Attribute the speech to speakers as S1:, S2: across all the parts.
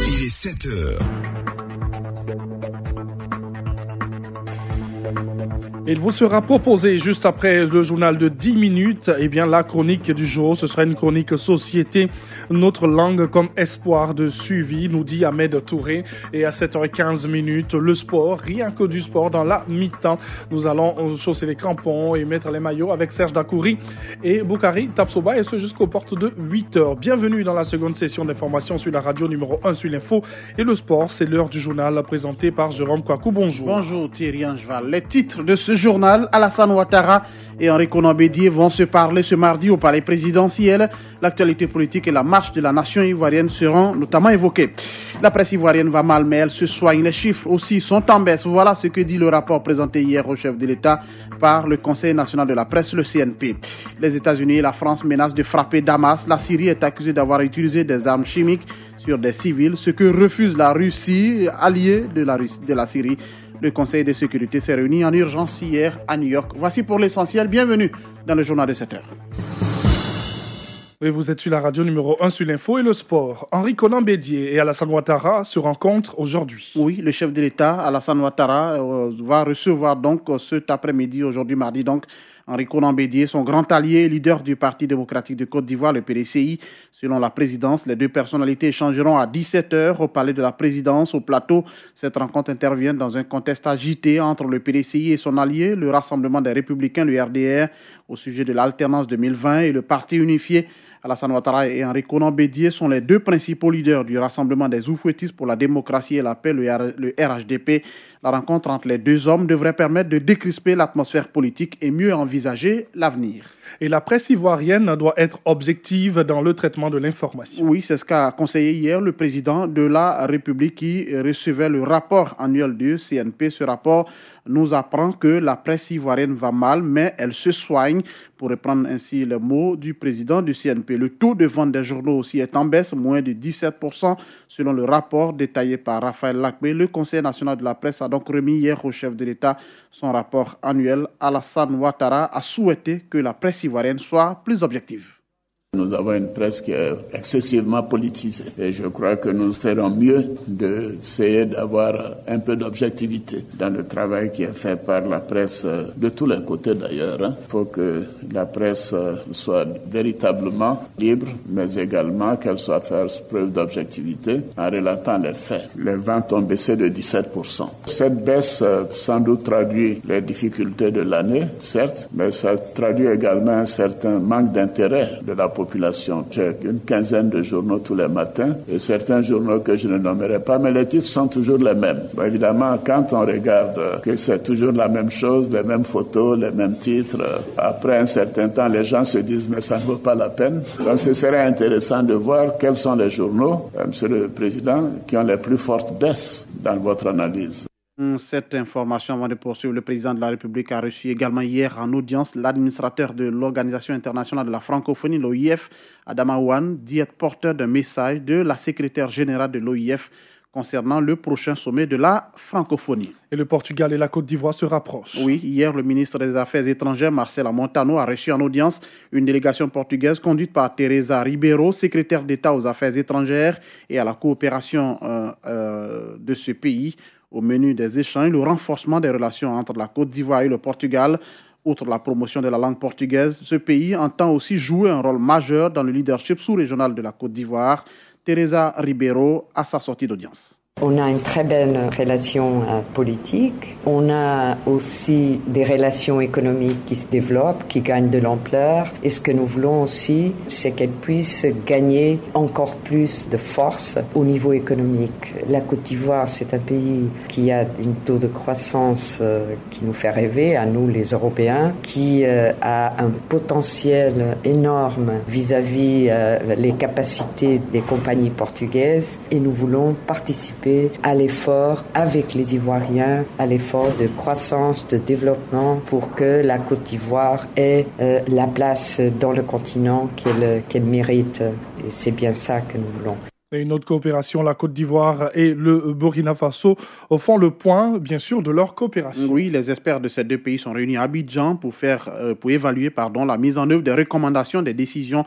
S1: Il est 7h.
S2: Il vous sera proposé juste après le journal de 10 minutes, la chronique du jour. Ce sera une chronique société, notre langue comme espoir de suivi, nous dit Ahmed Touré. Et à 7h15 minutes, le sport, rien que du sport dans la mi-temps. Nous allons chausser les crampons et mettre les maillots avec Serge Dakouri et Boukari Tapsoba, et ce jusqu'aux portes de 8h. Bienvenue dans la seconde session d'information sur la radio numéro 1 sur l'info. Et le sport, c'est l'heure du journal présenté par Jérôme Kouakou. Bonjour.
S3: Bonjour Thierry Angeval. Les titres de ce journal, Alassane Ouattara et Henri Konan Bédié vont se parler ce mardi au palais présidentiel. L'actualité politique et la marche de la nation ivoirienne seront notamment évoquées. La presse ivoirienne va mal, mais elle se soigne. Les chiffres aussi sont en baisse. Voilà ce que dit le rapport présenté hier au chef de l'État par le Conseil national de la presse, le CNP. Les États-Unis et la France menacent de frapper Damas. La Syrie est accusée d'avoir utilisé des armes chimiques sur des civils, ce que refuse la Russie, alliée de la Syrie. Le Conseil de sécurité s'est réuni en urgence hier à New York. Voici pour l'essentiel. Bienvenue dans le journal de 7h.
S2: Oui, vous êtes sur la radio numéro 1 sur l'info et le sport. Henri Konan Bédié et Alassane Ouattara se rencontrent aujourd'hui.
S3: Oui, le chef de l'État, Alassane Ouattara, va recevoir donc cet après-midi, aujourd'hui mardi, donc, Henri Konan Bédié, son grand allié, leader du Parti démocratique de Côte d'Ivoire, le PDCI. Selon la présidence, les deux personnalités échangeront à 17h au palais de la présidence, au plateau. Cette rencontre intervient dans un contexte agité entre le PDCI et son allié, le Rassemblement des Républicains, le RDR, au sujet de l'alternance 2020 et le Parti unifié. Alassane Ouattara et Henri Konan Bédié sont les deux principaux leaders du Rassemblement des Oufouettistes pour la démocratie et la paix, le RHDP. La rencontre entre les deux hommes devrait permettre de décrisper l'atmosphère politique et mieux envisager l'avenir.
S2: Et la presse ivoirienne doit être objective dans le traitement de l'information.
S3: Oui, c'est ce qu'a conseillé hier le président de la République qui recevait le rapport annuel du CNP. Ce rapport nous apprend que la presse ivoirienne va mal, mais elle se soigne, pour reprendre ainsi les mots du président du CNP. Le taux de vente des journaux aussi est en baisse, moins de 17%, selon le rapport détaillé par Raphaël Lacbé. Le Conseil national de la presse a donc remis hier au chef de l'État son rapport annuel. Alassane Ouattara a souhaité que la presse ivoirienne soit plus objective.
S4: Nous avons une presse qui est excessivement politisée et je crois que nous ferons mieux d'essayer d'avoir un peu d'objectivité dans le travail qui est fait par la presse de tous les côtés d'ailleurs. Il faut que la presse soit véritablement libre, mais également qu'elle soit faire preuve d'objectivité en relatant les faits. Les ventes ont baissé de 17%. Cette baisse sans doute traduit les difficultés de l'année, certes, mais ça traduit également un certain manque d'intérêt de la population. J'ai une quinzaine de journaux tous les matins et certains journaux que je ne nommerai pas, mais les titres sont toujours les mêmes. Bon, évidemment, quand on regarde que c'est toujours la même chose, les mêmes photos, les mêmes titres, après un certain temps, les gens se disent mais ça ne vaut pas la peine. Donc ce serait intéressant de voir quels sont les journaux, Monsieur le Président, qui ont les plus fortes baisses dans votre analyse.
S3: Cette information, avant de poursuivre, le président de la République a reçu également hier en audience l'administrateur de l'Organisation internationale de la francophonie, l'OIF, Adama Ouane, dit être porteur d'un message de la secrétaire générale de l'OIF concernant le prochain sommet de la francophonie.
S2: Et le Portugal et la Côte d'Ivoire se rapprochent.
S3: Oui, hier, le ministre des Affaires étrangères, Marcelo Montano, a reçu en audience une délégation portugaise conduite par Teresa Ribeiro, secrétaire d'État aux Affaires étrangères et à la coopération de ce pays. Au menu des échanges, le renforcement des relations entre la Côte d'Ivoire et le Portugal. Outre la promotion de la langue portugaise, ce pays entend aussi jouer un rôle majeur dans le leadership sous-régional de la Côte d'Ivoire. Teresa Ribeiro à sa sortie d'audience.
S5: On a une très belle relation politique. On a aussi des relations économiques qui se développent, qui gagnent de l'ampleur. Et ce que nous voulons aussi, c'est qu'elles puissent gagner encore plus de force au niveau économique. La Côte d'Ivoire, c'est un pays qui a un taux de croissance qui nous fait rêver, à nous les Européens, qui a un potentiel énorme vis-à-vis les capacités des compagnies portugaises. Et nous voulons participer à l'effort avec les Ivoiriens, à l'effort de croissance, de développement pour que la Côte d'Ivoire ait la place dans le continent qu'elle mérite. Et c'est bien ça que nous voulons.
S2: Et une autre coopération, la Côte d'Ivoire et le Burkina Faso font le point, bien sûr, de leur coopération.
S3: Oui, les experts de ces deux pays sont réunis à Abidjan pour évaluer la mise en œuvre des recommandations des décisions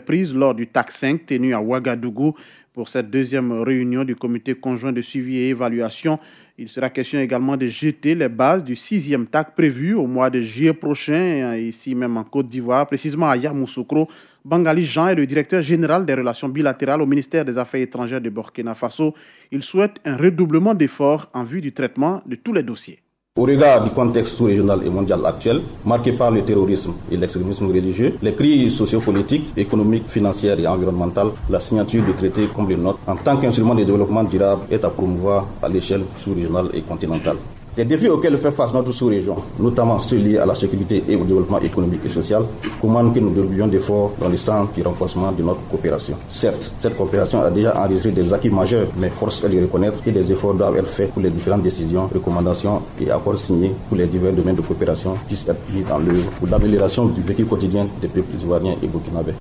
S3: prises lors du TAC 5 tenu à Ouagadougou. Pour cette deuxième réunion du comité conjoint de suivi et évaluation, il sera question également de jeter les bases du 6e TAC prévu au mois de juillet prochain, ici même en Côte d'Ivoire, précisément à Yamoussoukro. Bangali Jean est le directeur général des relations bilatérales au ministère des Affaires étrangères de Burkina Faso. Il souhaite un redoublement d'efforts en vue du traitement de tous les dossiers.
S6: Au regard du contexte sous-régional et mondial actuel, marqué par le terrorisme et l'extrémisme religieux, les crises sociopolitiques, économiques, financières et environnementales, la signature de traités comme le nôtre, en tant qu'instrument de développement durable, est à promouvoir à l'échelle sous-régionale et continentale. Les défis auxquels fait face notre sous-région, notamment ceux liés à la sécurité et au développement économique et social, commandent que nous développions d'efforts dans le sens du renforcement de notre coopération. Certes, cette coopération a déjà enregistré des acquis majeurs, mais force est de reconnaître que des efforts doivent être faits pour les différentes décisions, recommandations et accords signés pour les divers domaines de coopération puissent être mis en œuvre pour l'amélioration du vécu quotidien des peuples ivoiriens et burkinabés.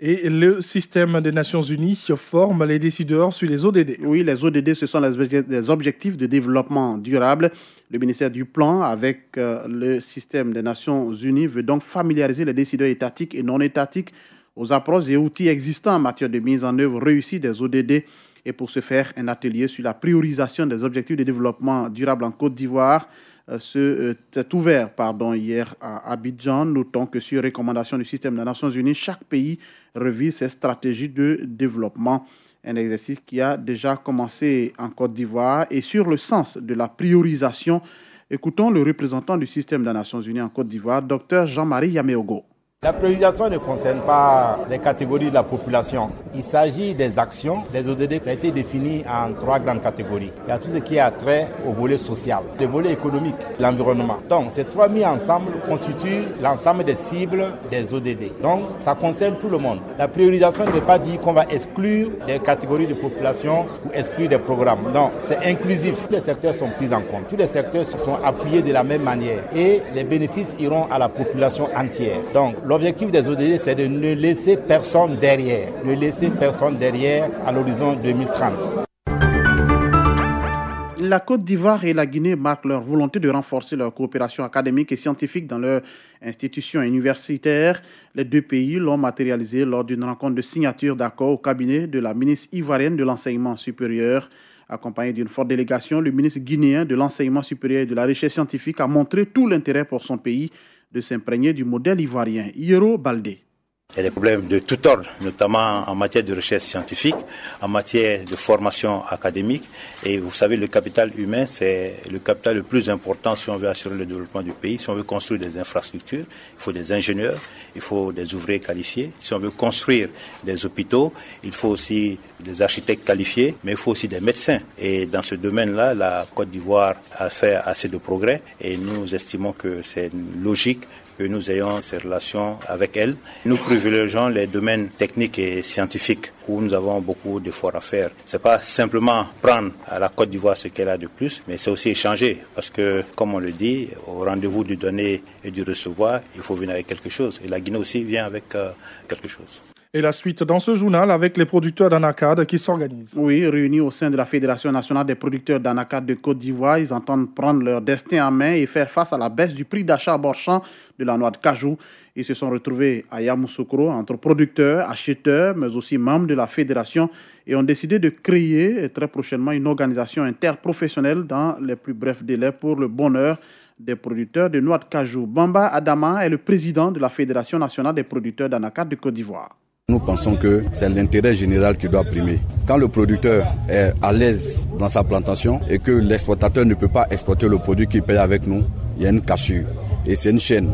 S2: Et le système des Nations Unies forme les décideurs sur les ODD.
S3: Oui, les ODD, ce sont les objectifs de développement durable. Le ministère du Plan, avec le système des Nations Unies, veut donc familiariser les décideurs étatiques et non étatiques aux approches et outils existants en matière de mise en œuvre réussie des ODD. Et pour ce faire, un atelier sur la priorisation des objectifs de développement durable en Côte d'Ivoire s'est ouvert hier à Abidjan. Notons que sur recommandation du système des Nations Unies, chaque pays revise ses stratégies de développement. Un exercice qui a déjà commencé en Côte d'Ivoire. Et sur le sens de la priorisation, écoutons le représentant du système des Nations Unies en Côte d'Ivoire, Dr Jean-Marie Yameogo.
S7: La priorisation ne concerne pas les catégories de la population. Il s'agit des actions, des ODD qui ont été définies en 3 grandes catégories. Il y a tout ce qui a trait au volet social, le volet économique, l'environnement. Donc ces 3 mis ensemble constituent l'ensemble des cibles des ODD. Donc ça concerne tout le monde. La priorisation ne veut pas dire qu'on va exclure des catégories de population ou exclure des programmes. Non, c'est inclusif. Tous les secteurs sont pris en compte. Tous les secteurs sont appuyés de la même manière et les bénéfices iront à la population entière. Donc l'objectif des ODD, c'est de ne laisser personne derrière. Ne laisser personne derrière à l'horizon 2030.
S3: La Côte d'Ivoire et la Guinée marquent leur volonté de renforcer leur coopération académique et scientifique dans leurs institutions universitaires. Les deux pays l'ont matérialisé lors d'une rencontre de signature d'accord au cabinet de la ministre ivoirienne de l'enseignement supérieur. Accompagné d'une forte délégation, le ministre guinéen de l'enseignement supérieur et de la recherche scientifique a montré tout l'intérêt pour son pays de s'imprégner du modèle ivoirien. Hiro Baldé.
S8: Il y a des problèmes de tout ordre, notamment en matière de recherche scientifique, en matière de formation académique. Et vous savez, le capital humain, c'est le capital le plus important si on veut assurer le développement du pays. Si on veut construire des infrastructures, il faut des ingénieurs, il faut des ouvriers qualifiés. Si on veut construire des hôpitaux, il faut aussi des architectes qualifiés, mais il faut aussi des médecins. Et dans ce domaine-là, la Côte d'Ivoire a fait assez de progrès et nous estimons que c'est logique que nous ayons ces relations avec elle. Nous privilégions les domaines techniques et scientifiques où nous avons beaucoup d'efforts à faire. C'est pas simplement prendre à la Côte d'Ivoire ce qu'elle a de plus, mais c'est aussi échanger. Parce que, comme on le dit, au rendez-vous du donner et du recevoir, il faut venir avec quelque chose. Et la Guinée aussi vient avec quelque chose.
S2: Et la suite dans ce journal avec les producteurs d'anacarde qui s'organisent.
S3: Oui, réunis au sein de la Fédération nationale des producteurs d'anacarde de Côte d'Ivoire, ils entendent prendre leur destin en main et faire face à la baisse du prix d'achat à bord champ de la noix de cajou. Ils se sont retrouvés à Yamoussoukro entre producteurs, acheteurs, mais aussi membres de la fédération et ont décidé de créer très prochainement une organisation interprofessionnelle dans les plus brefs délais pour le bonheur des producteurs de noix de cajou. Bamba Adama est le président de la Fédération nationale des producteurs d'anacarde de Côte d'Ivoire.
S9: Nous pensons que c'est l'intérêt général qui doit primer. Quand le producteur est à l'aise dans sa plantation et que l'exploitateur ne peut pas exploiter le produit qu'il paye avec nous, il y a une cassure. Et c'est une chaîne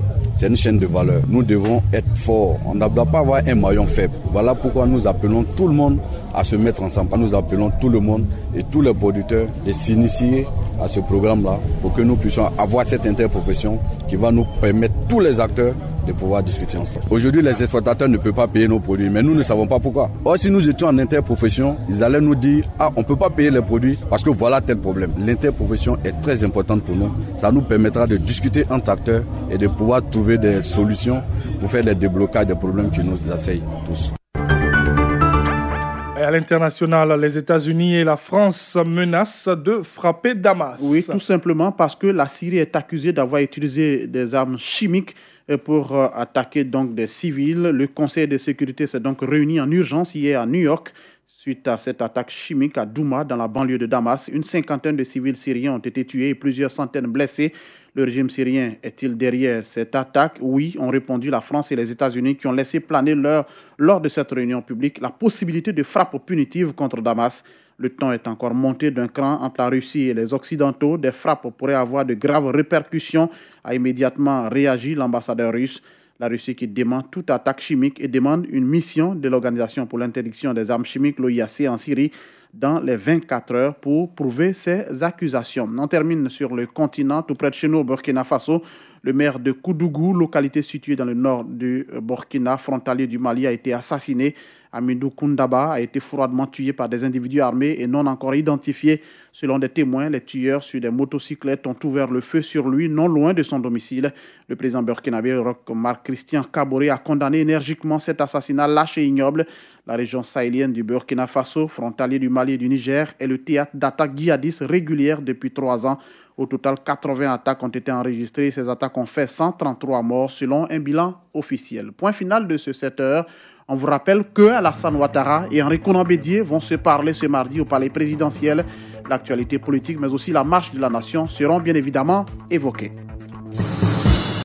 S9: de valeur. Nous devons être forts. On ne doit pas avoir un maillon faible. Voilà pourquoi nous appelons tout le monde à se mettre ensemble. Nous appelons tout le monde et tous les producteurs de s'initier à ce programme-là pour que nous puissions avoir cette interprofession qui va nous permettre, tous les acteurs, de pouvoir discuter ensemble. Aujourd'hui, les exploitateurs ne peuvent pas payer nos produits, mais nous ne savons pas pourquoi. Or, si nous étions en interprofession, ils allaient nous dire « Ah, on ne peut pas payer les produits parce que voilà tel problème ». L'interprofession est très importante pour nous. Ça nous permettra de discuter entre acteurs et de pouvoir trouver des solutions pour faire les déblocages des problèmes qui nous assaillent tous.
S2: Et à l'international, les États-Unis et la France menacent de frapper Damas.
S3: Oui, tout simplement parce que la Syrie est accusée d'avoir utilisé des armes chimiques pour attaquer donc des civils. Le Conseil de sécurité s'est donc réuni en urgence hier à New York suite à cette attaque chimique à Douma, dans la banlieue de Damas. Une cinquantaine de civils syriens ont été tués et plusieurs centaines blessés. Le régime syrien est-il derrière cette attaque? Oui, ont répondu la France et les États-Unis qui ont laissé planer lors de cette réunion publique la possibilité de frappes punitives contre Damas. Le temps est encore monté d'un cran entre la Russie et les Occidentaux. Des frappes pourraient avoir de graves répercussions, a immédiatement réagi l'ambassadeur russe. La Russie qui dément toute attaque chimique et demande une mission de l'Organisation pour l'interdiction des armes chimiques, l'OIAC, en Syrie, dans les 24 heures pour prouver ces accusations. On termine sur le continent, tout près de chez nous, au Burkina Faso. Le maire de Koudougou, localité située dans le nord du Burkina, frontalier du Mali, a été assassiné. Amidou Koundaba a été froidement tué par des individus armés et non encore identifiés. Selon des témoins, les tueurs sur des motocyclettes ont ouvert le feu sur lui, non loin de son domicile. Le président burkinabé, Marc-Christian Kaboré, a condamné énergiquement cet assassinat lâche et ignoble. La région sahélienne du Burkina Faso, frontalier du Mali et du Niger, est le théâtre d'attaques djihadistes régulières depuis 3 ans. Au total, 80 attaques ont été enregistrées. Ces attaques ont fait 133 morts selon un bilan officiel. Point final de ce 7 heures. On vous rappelle que Alassane Ouattara et Henri Konan Bédié vont se parler ce mardi au palais présidentiel. L'actualité politique, mais aussi la marche de la nation seront bien évidemment évoquées.